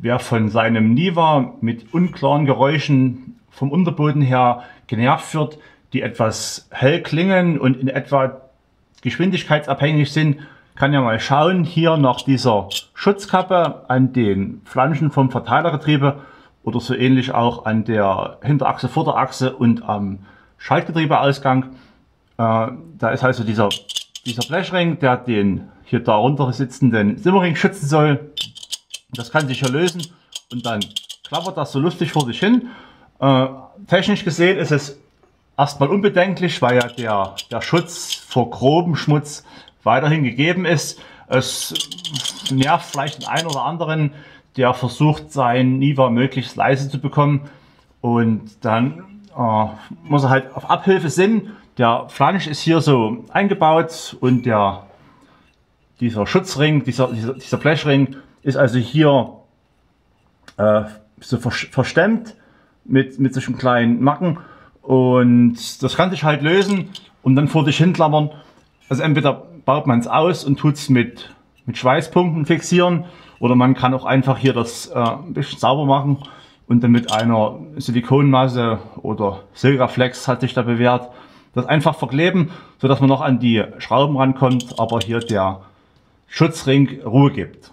wer von seinem Niva mit unklaren Geräuschen vom Unterboden her genervt wird, die etwas hell klingen und in etwa geschwindigkeitsabhängig sind, kann ja mal schauen hier nach dieser Schutzkappe an den Flanschen vom Verteilergetriebe oder so ähnlich auch an der Hinterachse, Vorderachse und am Schaltgetriebeausgang. Da ist also dieser Blechring, der den hier darunter sitzenden Simmerring schützen soll. Das kann sich hier lösen und dann klappert das so lustig vor sich hin. Technisch gesehen ist es erstmal unbedenklich, weil ja der Schutz vor grobem Schmutz weiterhin gegeben ist. Es nervt vielleicht den einen oder anderen, der versucht, sein Niva möglichst leise zu bekommen, und dann muss er halt auf Abhilfe sinnen. Der Flansch ist hier so eingebaut und dieser Schutzring, dieser Blechring ist also hier so verstemmt mit solchen kleinen Macken, und das kann sich halt lösen und dann vor sich hinklammern. Also entweder baut man es aus und tut es mit Schweißpunkten fixieren, oder man kann auch einfach hier das ein bisschen sauber machen und dann mit einer Silikonmasse oder Silgraflex hat sich da bewährt, das einfach verkleben, so dass man noch an die Schrauben rankommt, aber hier der Schutzring Ruhe gibt.